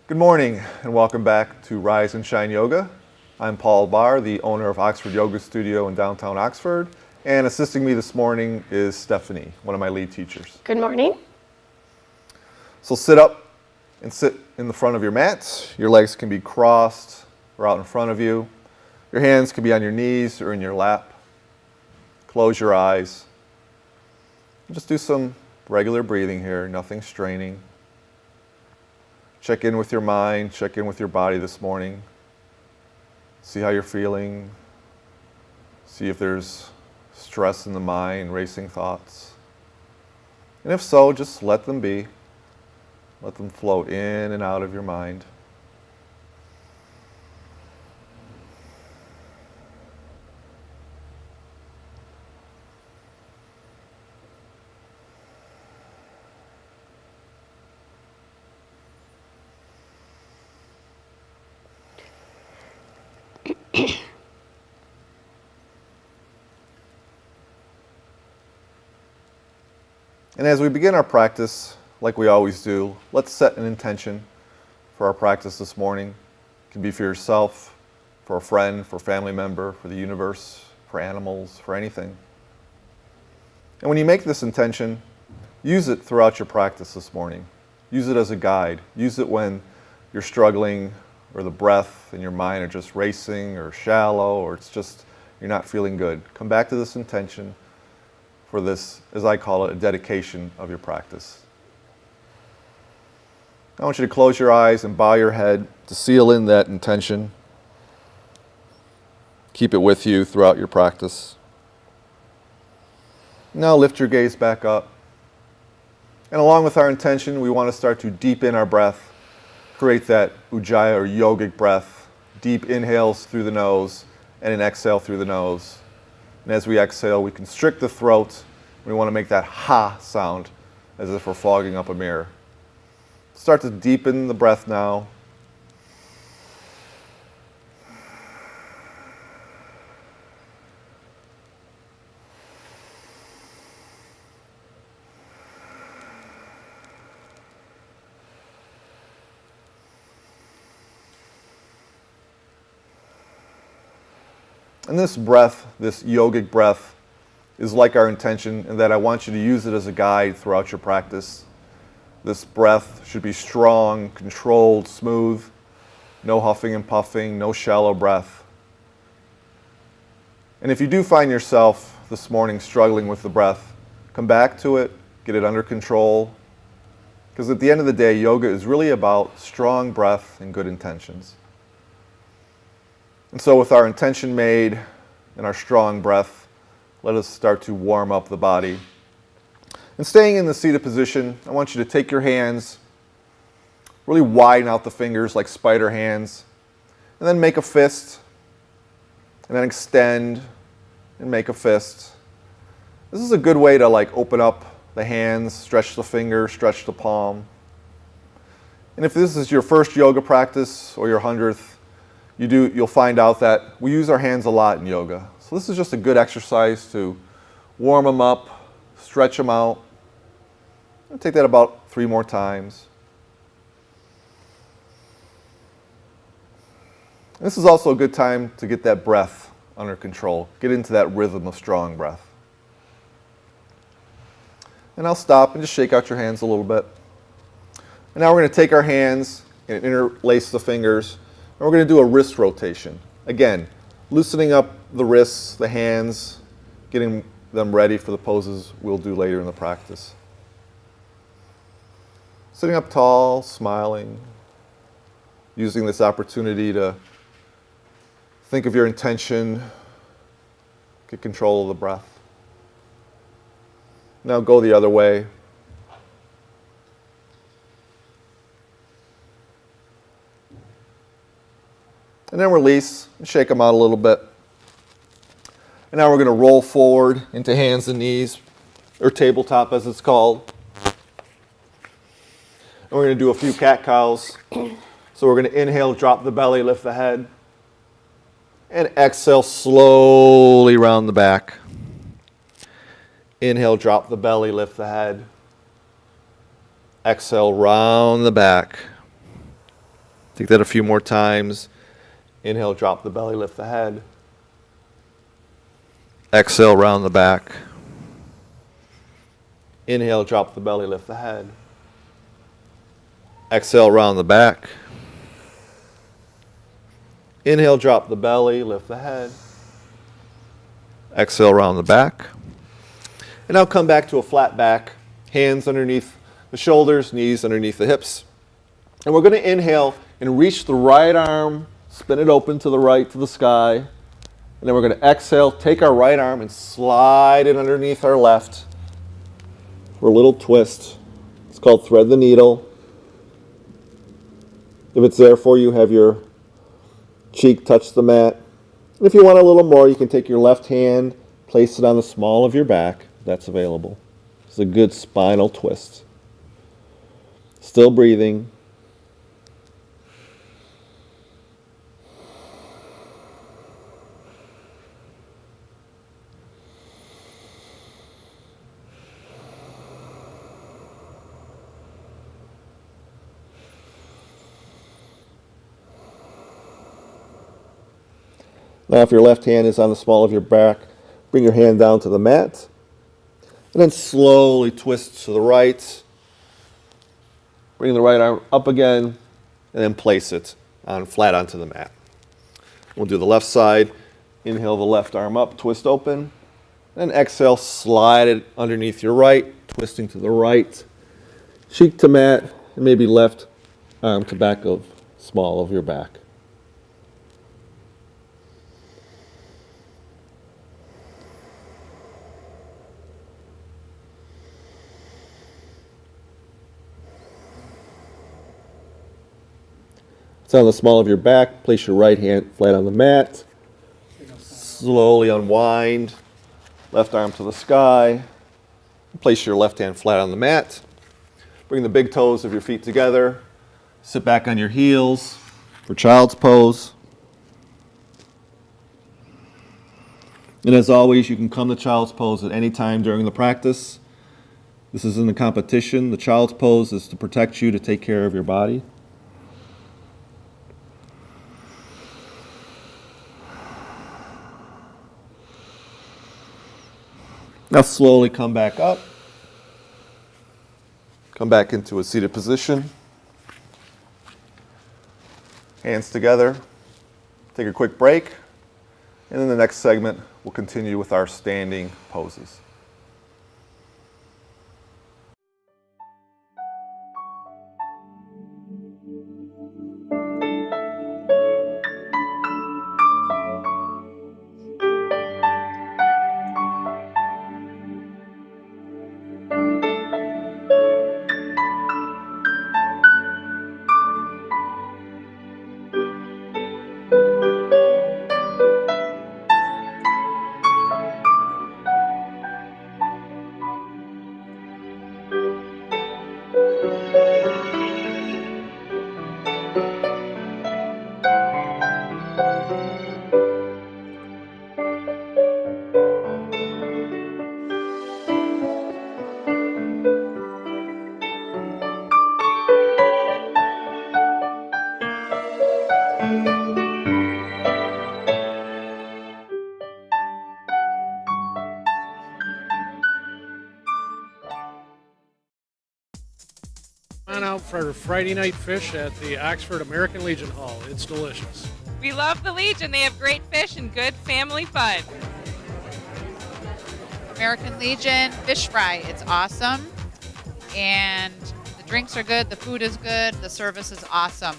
Good morning and welcome back to Rise and Shine Yoga. I'm Paul Barr, the owner of Oxford Yoga Studio in downtown Oxford, and assisting me this morning is Stephanie, one of my lead teachers. Good morning. So sit up and sit in the front of your mat. Your legs can be crossed or out in front of you. Your hands can be on your knees or in your lap. Close your eyes. Just do some regular breathing here, nothing straining. Check in with your mind, check in with your body this morning. See how you're feeling. See if there's stress in the mind, racing thoughts. And if so, just let them be. Let them float in and out of your mind. And as we begin our practice, like we always do, let's set an intention for our practice this morning. It can be for yourself, for a friend, for a family member, for the universe, for animals, for anything. And when you make this intention, use it throughout your practice this morning. Use it as a guide. Use it when you're struggling or the breath and your mind are just racing or shallow or it's just you're not feeling good. Come back to this intention for this, as I call it, a dedication of your practice. I want you to close your eyes and bow your head to seal in that intention. Keep it with you throughout your practice. Now lift your gaze back up. And along with our intention, we want to start to deepen our breath, create that ujjayi or yogic breath, deep inhales through the nose and an exhale through the nose. And as we exhale, we constrict the throat. We want to make that ha sound as if we're fogging up a mirror. Start to deepen the breath now. And this breath, this yogic breath, is like our intention in that I want you to use it as a guide throughout your practice. This breath should be strong, controlled, smooth, no huffing and puffing, no shallow breath. And if you do find yourself this morning struggling with the breath, come back to it, get it under control. Because at the end of the day, yoga is really about strong breath and good intentions. And so with our intention made and our strong breath, let us start to warm up the body. And staying in the seated position, I want you to take your hands, really widen out the fingers like spider hands, and then make a fist, and then extend and make a fist. This is a good way to open up the hands, stretch the finger, stretch the palm. And if this is your first yoga practice or your 100th, you'll find out that we use our hands a lot in yoga. So this is just a good exercise to warm them up, stretch them out. I'll take that about 3 more times. This is also a good time to get that breath under control. Get into that rhythm of strong breath. And I'll stop and just shake out your hands a little bit. And now we're going to take our hands and interlace the fingers. And we're going to do a wrist rotation. Again, loosening up the wrists, the hands, getting them ready for the poses we'll do later in the practice. Sitting up tall, smiling, using this opportunity to think of your intention, get control of the breath. Now go the other way. And then release and shake them out a little bit. And now we're going to roll forward into hands and knees, or tabletop as it's called. And we're going to do a few cat-cows. So we're going to inhale, drop the belly, lift the head. And exhale, slowly round the back. Inhale, drop the belly, lift the head. Exhale, round the back. Take that a few more times. Inhale, drop the belly, lift the head. Exhale, round the back. Inhale, drop the belly, lift the head. Exhale, round the back. Inhale, drop the belly, lift the head. Exhale, round the back. And now come back to a flat back. Hands underneath the shoulders, knees underneath the hips. And we're going to inhale and reach the right arm, spin it open to the right, to the sky. And then we're going to exhale, take our right arm and slide it underneath our left for a little twist. It's called thread the needle. If it's there for you, have your cheek touch the mat. And if you want a little more, you can take your left hand, place it on the small of your back. That's available. It's a good spinal twist. Still breathing. Now if your left hand is on the small of your back, bring your hand down to the mat. And then slowly twist to the right. Bring the right arm up again, and then place it flat onto the mat. We'll do the left side. Inhale the left arm up, twist open. Then exhale, slide it underneath your right, twisting to the right. Cheek to mat, and maybe left arm to back of small of your back. It's on the small of your back. Place your right hand flat on the mat. Slowly unwind. Left arm to the sky. Place your left hand flat on the mat. Bring the big toes of your feet together. Sit back on your heels for child's pose. And as always, you can come to child's pose at any time during the practice. This isn't a competition. The child's pose is to protect you, to take care of your body. Now slowly come back up. Come back into a seated position. Hands together. Take a quick break. And in the next segment, we'll continue with our standing poses. On out for Friday night fish at the Oxford American Legion Hall. It's delicious. We love the Legion. They have great fish and good family fun. American Legion fish fry. It's awesome. And the drinks are good. The food is good. The service is awesome.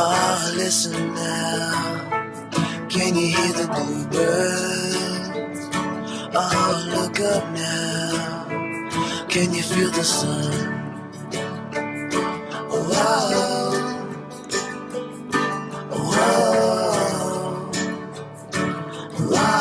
Oh, listen now. Can you hear the bluebirds? Oh, look up now. Can you feel the sun? Whoa. Whoa. Whoa.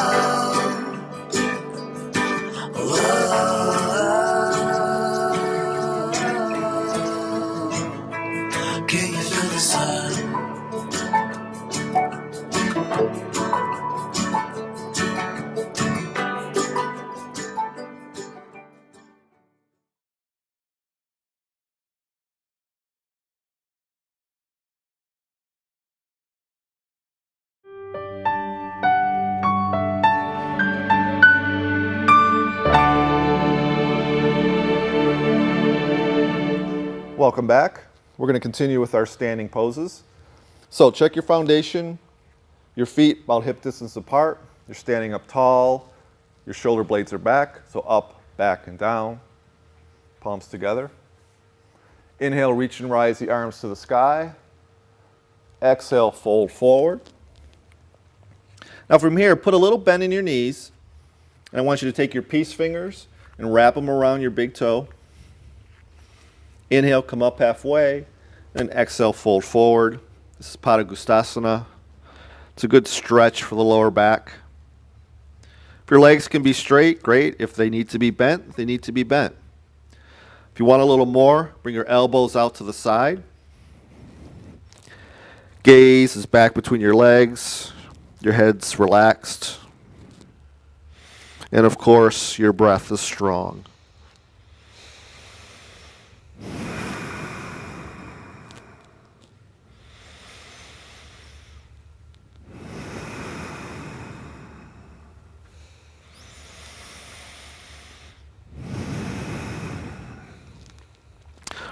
Welcome back. We're going to continue with our standing poses. So check your foundation, your feet about hip distance apart. You're standing up tall. Your shoulder blades are back, so up, back, and down. Palms together. Inhale, reach and rise the arms to the sky. Exhale, fold forward. Now from here, put a little bend in your knees. And I want you to take your peace fingers and wrap them around your big toe. Inhale, come up halfway. And exhale, fold forward. This is Padangusthasana. It's a good stretch for the lower back. If your legs can be straight, great. If they need to be bent, they need to be bent. If you want a little more, bring your elbows out to the side. Gaze is back between your legs. Your head's relaxed. And of course, your breath is strong.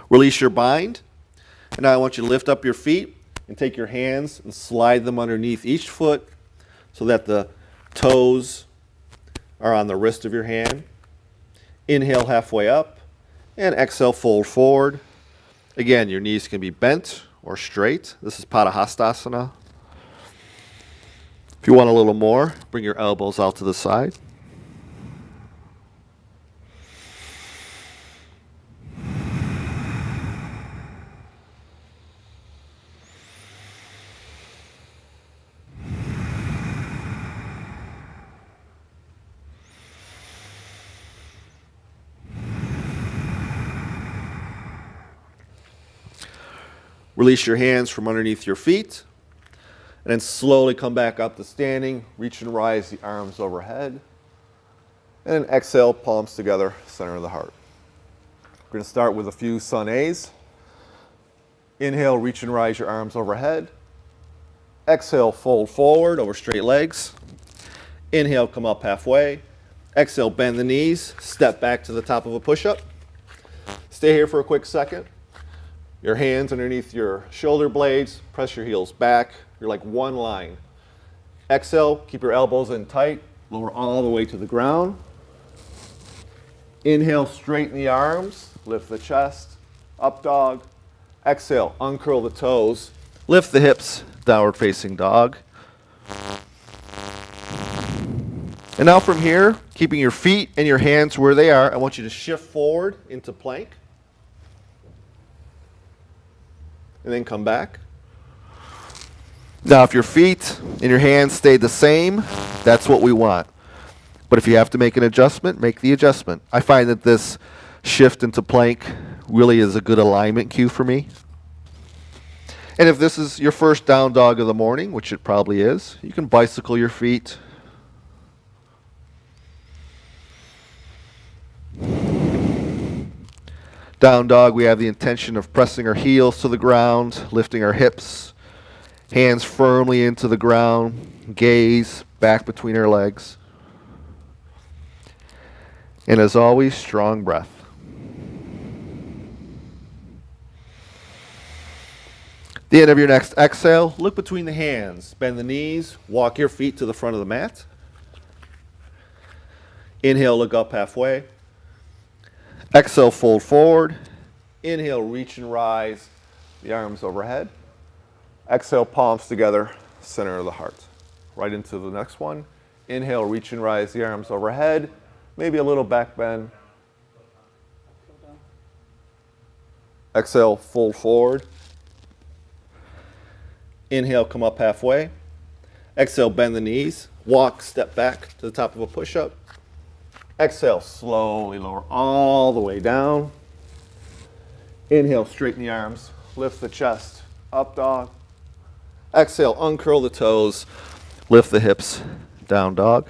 Release your bind. And now I want you to lift up your feet and take your hands and slide them underneath each foot so that the toes are on the wrist of your hand. Inhale halfway up and exhale, fold forward. Again, your knees can be bent or straight. This is Padahastasana. If you want a little more, bring your elbows out to the side. Release your hands from underneath your feet. And then slowly come back up to standing. Reach and rise the arms overhead. And then exhale, palms together, center of the heart. We're going to start with a few Sun A's. Inhale, reach and rise your arms overhead. Exhale, fold forward over straight legs. Inhale, come up halfway. Exhale, bend the knees. Step back to the top of a push-up. Stay here for a quick second. Your hands underneath your shoulder blades, press your heels back. You're like one line. Exhale, keep your elbows in tight, lower all the way to the ground. Inhale, straighten the arms, lift the chest, up dog. Exhale, uncurl the toes, lift the hips, downward facing dog. And now from here, keeping your feet and your hands where they are, I want you to shift forward into plank. And then come back. Now, if your feet and your hands stay the same, that's what we want. But if you have to make an adjustment, make the adjustment. I find that this shift into plank really is a good alignment cue for me. And if this is your first down dog of the morning, which it probably is, you can bicycle your feet. Down dog, we have the intention of pressing our heels to the ground, lifting our hips, hands firmly into the ground, gaze back between our legs. And as always, strong breath. At the end of your next exhale, look between the hands, bend the knees, walk your feet to the front of the mat. Inhale, look up halfway. Exhale, fold forward. Inhale, reach and rise the arms overhead. Exhale, palms together, center of the heart. Right into the next one. Inhale, reach and rise the arms overhead. Maybe a little back bend. Exhale, fold forward. Inhale, come up halfway. Exhale, bend the knees. Walk, step back to the top of a push-up. Exhale, slowly lower all the way down. Inhale, straighten the arms, lift the chest, up dog. Exhale, uncurl the toes, lift the hips, down dog.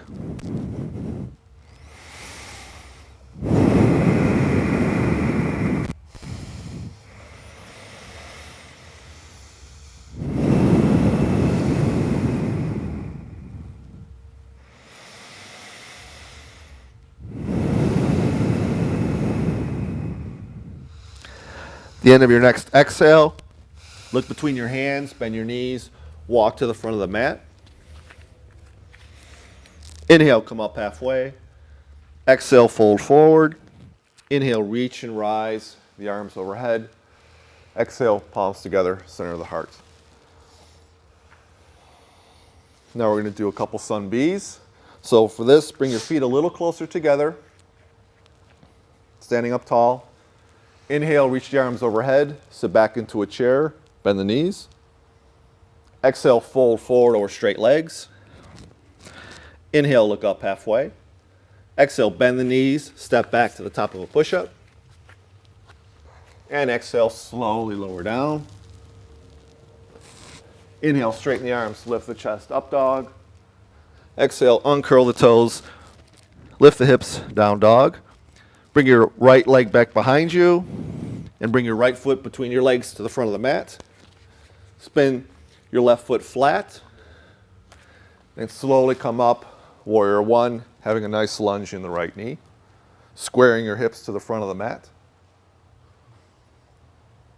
The end of your next exhale, look between your hands, bend your knees, walk to the front of the mat. Inhale, come up halfway. Exhale, fold forward. Inhale, reach and rise, the arms overhead. Exhale, palms together, center of the heart. Now we're going to do a couple sun Bs. So for this, bring your feet a little closer together. Standing up tall. Inhale, reach the arms overhead, sit back into a chair, bend the knees. Exhale, fold forward over straight legs. Inhale, look up halfway. Exhale, bend the knees, step back to the top of a push-up. And exhale, slowly lower down. Inhale, straighten the arms, lift the chest, up dog. Exhale, uncurl the toes, lift the hips, down dog. Bring your right leg back behind you and bring your right foot between your legs to the front of the mat. Spin your left foot flat and slowly come up, warrior one, having a nice lunge in the right knee, squaring your hips to the front of the mat.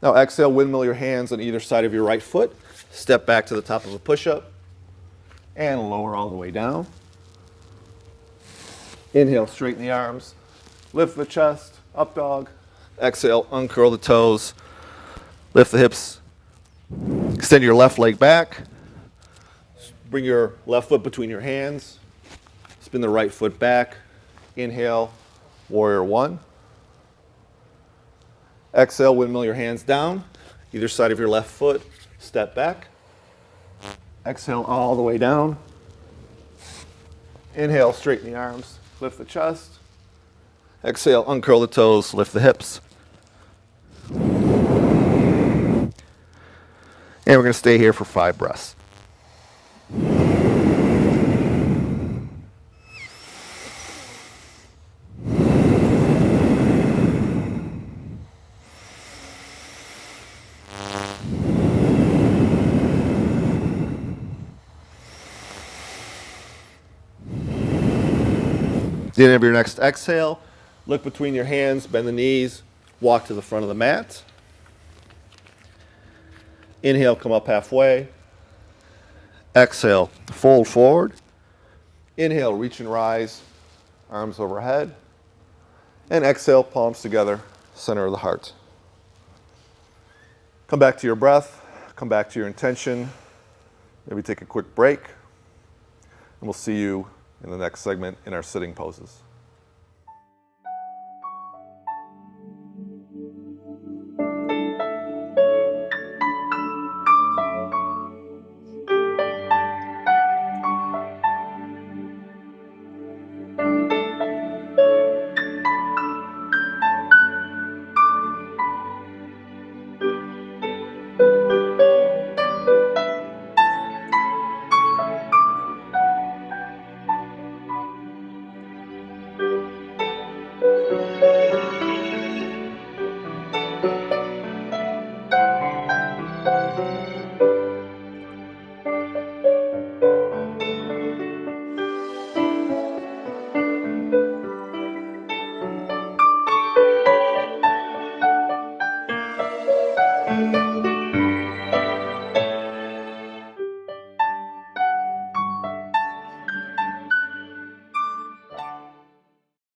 Now exhale, windmill your hands on either side of your right foot, step back to the top of a push-up and lower all the way down. Inhale, straighten the arms. Lift the chest, up dog. Exhale, uncurl the toes. Lift the hips. Extend your left leg back. Bring your left foot between your hands. Spin the right foot back. Inhale, warrior one. Exhale, windmill your hands down. Either side of your left foot, step back. Exhale all the way down. Inhale, straighten the arms, lift the chest. Exhale, uncurl the toes, lift the hips. And we're going to stay here for 5 breaths. The end of your next exhale, look between your hands, bend the knees, walk to the front of the mat. Inhale, come up halfway. Exhale, fold forward. Inhale, reach and rise, arms overhead. And exhale, palms together, center of the heart. Come back to your breath, come back to your intention. Maybe take a quick break. And we'll see you in the next segment in our sitting poses.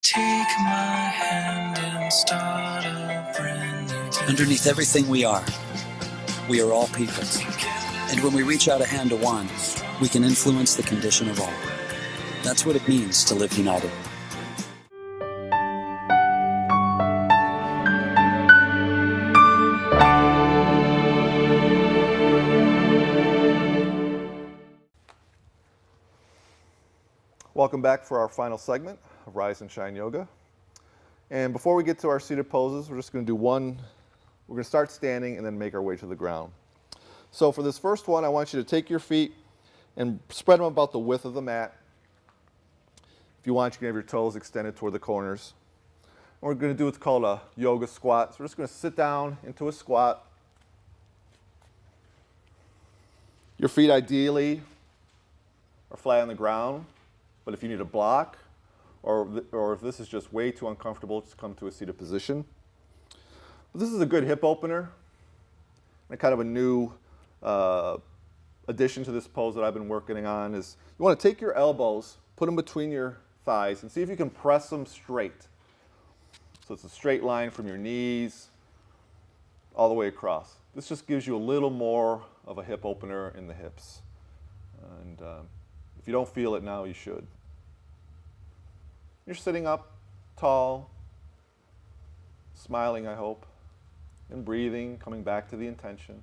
Take my hand and start a brand new day. Underneath everything we are all people. And when we reach out a hand to one, we can influence the condition of all. That's what it means to live united. Welcome back for our final segment of Rise and Shine Yoga. And before we get to our seated poses, we're just going to do one. We're going to start standing and then make our way to the ground. So for this first one, I want you to take your feet and spread them about the width of the mat. If you want, you can have your toes extended toward the corners. And we're going to do what's called a yoga squat. So we're just going to sit down into a squat. Your feet ideally are flat on the ground, but if you need a block, or if this is just way too uncomfortable, just come to a seated position. But this is a good hip opener and kind of a new addition to this pose that I've been working on is you want to take your elbows, put them between your thighs, and see if you can press them straight. So it's a straight line from your knees all the way across. This just gives you a little more of a hip opener in the hips. And if you don't feel it now, you should. You're sitting up tall, smiling, I hope, and breathing, coming back to the intention.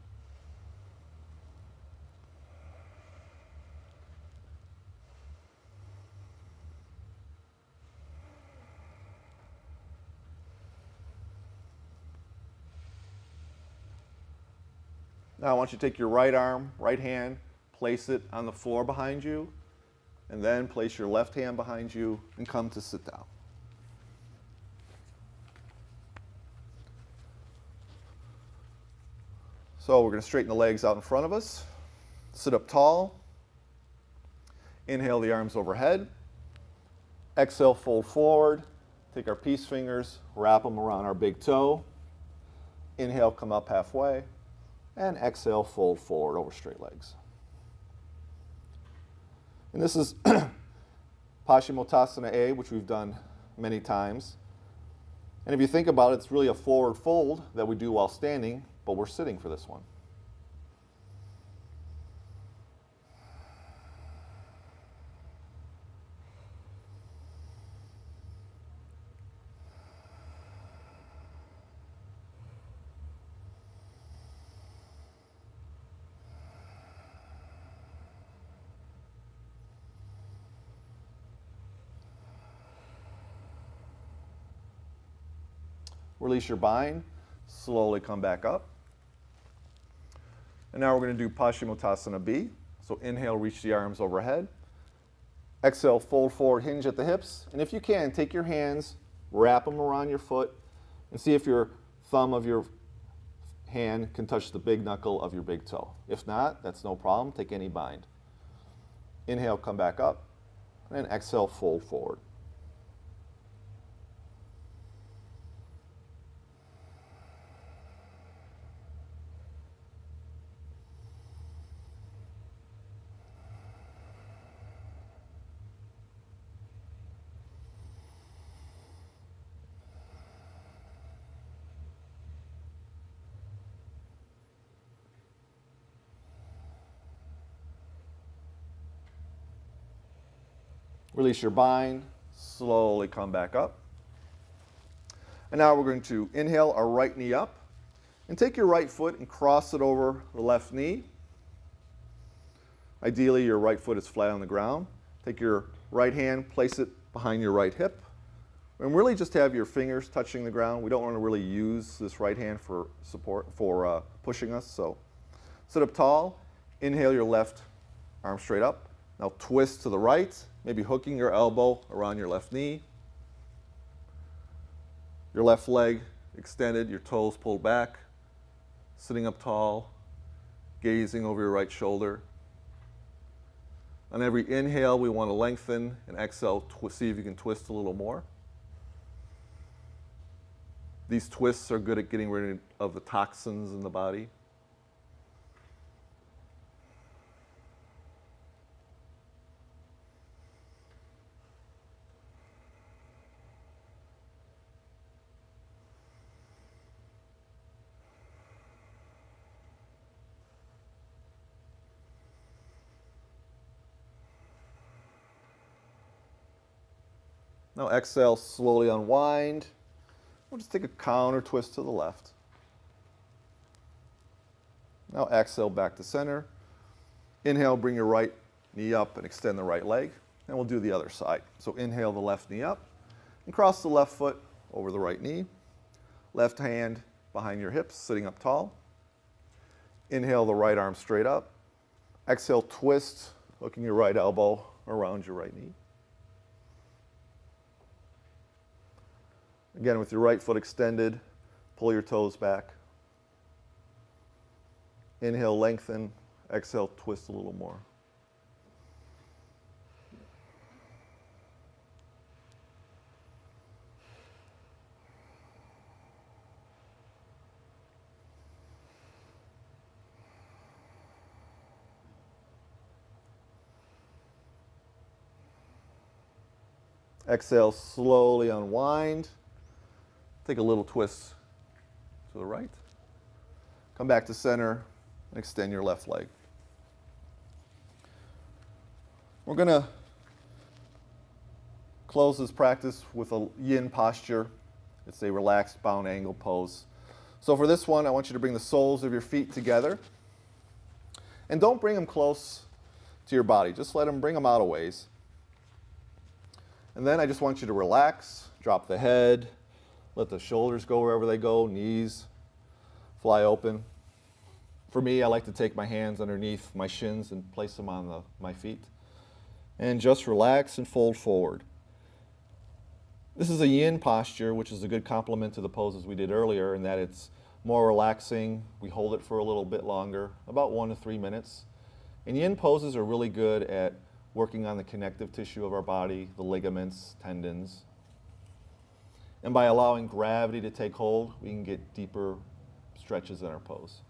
Now I want you to take your right arm, right hand, place it on the floor behind you, and then place your left hand behind you and come to sit down. So we're going to straighten the legs out in front of us, sit up tall, inhale the arms overhead, exhale, fold forward, take our peace fingers, wrap them around our big toe, inhale, come up halfway, and exhale, fold forward over straight legs. And this is Paschimottanasana A, which we've done many times. And if you think about it, it's really a forward fold that we do while standing, but we're sitting for this one. Release your bind, slowly come back up. And now we're going to do Paschimottanasana B. So inhale, reach the arms overhead. Exhale, fold forward, hinge at the hips. And if you can, take your hands, wrap them around your foot, and see if your thumb of your hand can touch the big knuckle of your big toe. If not, that's no problem. Take any bind. Inhale, come back up. And then exhale, fold forward. Release your bind, slowly come back up. And now we're going to inhale our right knee up and take your right foot and cross it over the left knee. Ideally, your right foot is flat on the ground. Take your right hand, place it behind your right hip, and really just have your fingers touching the ground. We don't want to really use this right hand for support, for pushing us. So sit up tall, inhale your left arm straight up. Now twist to the right, maybe hooking your elbow around your left knee. Your left leg extended, your toes pulled back, sitting up tall, gazing over your right shoulder. On every inhale, we want to lengthen, and exhale, see if you can twist a little more. These twists are good at getting rid of the toxins in the body. Now exhale, slowly unwind. We'll just take a counter twist to the left. Now exhale back to center. Inhale, bring your right knee up and extend the right leg. And we'll do the other side. So inhale the left knee up and cross the left foot over the right knee. Left hand behind your hips, sitting up tall. Inhale the right arm straight up. Exhale, twist, hooking your right elbow around your right knee. Again, with your right foot extended, pull your toes back. Inhale, lengthen. Exhale, twist a little more. Exhale, slowly unwind. Take a little twist to the right. Come back to center and extend your left leg. We're going to close this practice with a yin posture. It's a relaxed bound angle pose. So for this one, I want you to bring the soles of your feet together. And don't bring them close to your body. Just bring them out a ways. And then I just want you to relax, drop the head, let the shoulders go wherever they go, knees fly open. For me, I like to take my hands underneath my shins and place them on my feet. And just relax and fold forward. This is a yin posture, which is a good complement to the poses we did earlier in that it's more relaxing. We hold it for a little bit longer, about 1 to 3 minutes. And yin poses are really good at working on the connective tissue of our body, the ligaments, tendons. And by allowing gravity to take hold, we can get deeper stretches in our pose.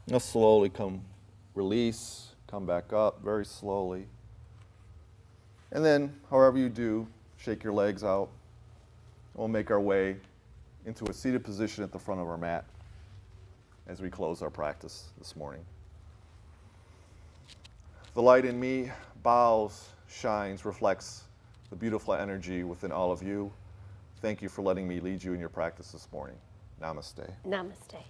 Now slowly release, come back up very slowly. And then, however you do, shake your legs out. We'll make our way into a seated position at the front of our mat as we close our practice this morning. The light in me bows, shines, reflects the beautiful energy within all of you. Thank you for letting me lead you in your practice this morning. Namaste. Namaste.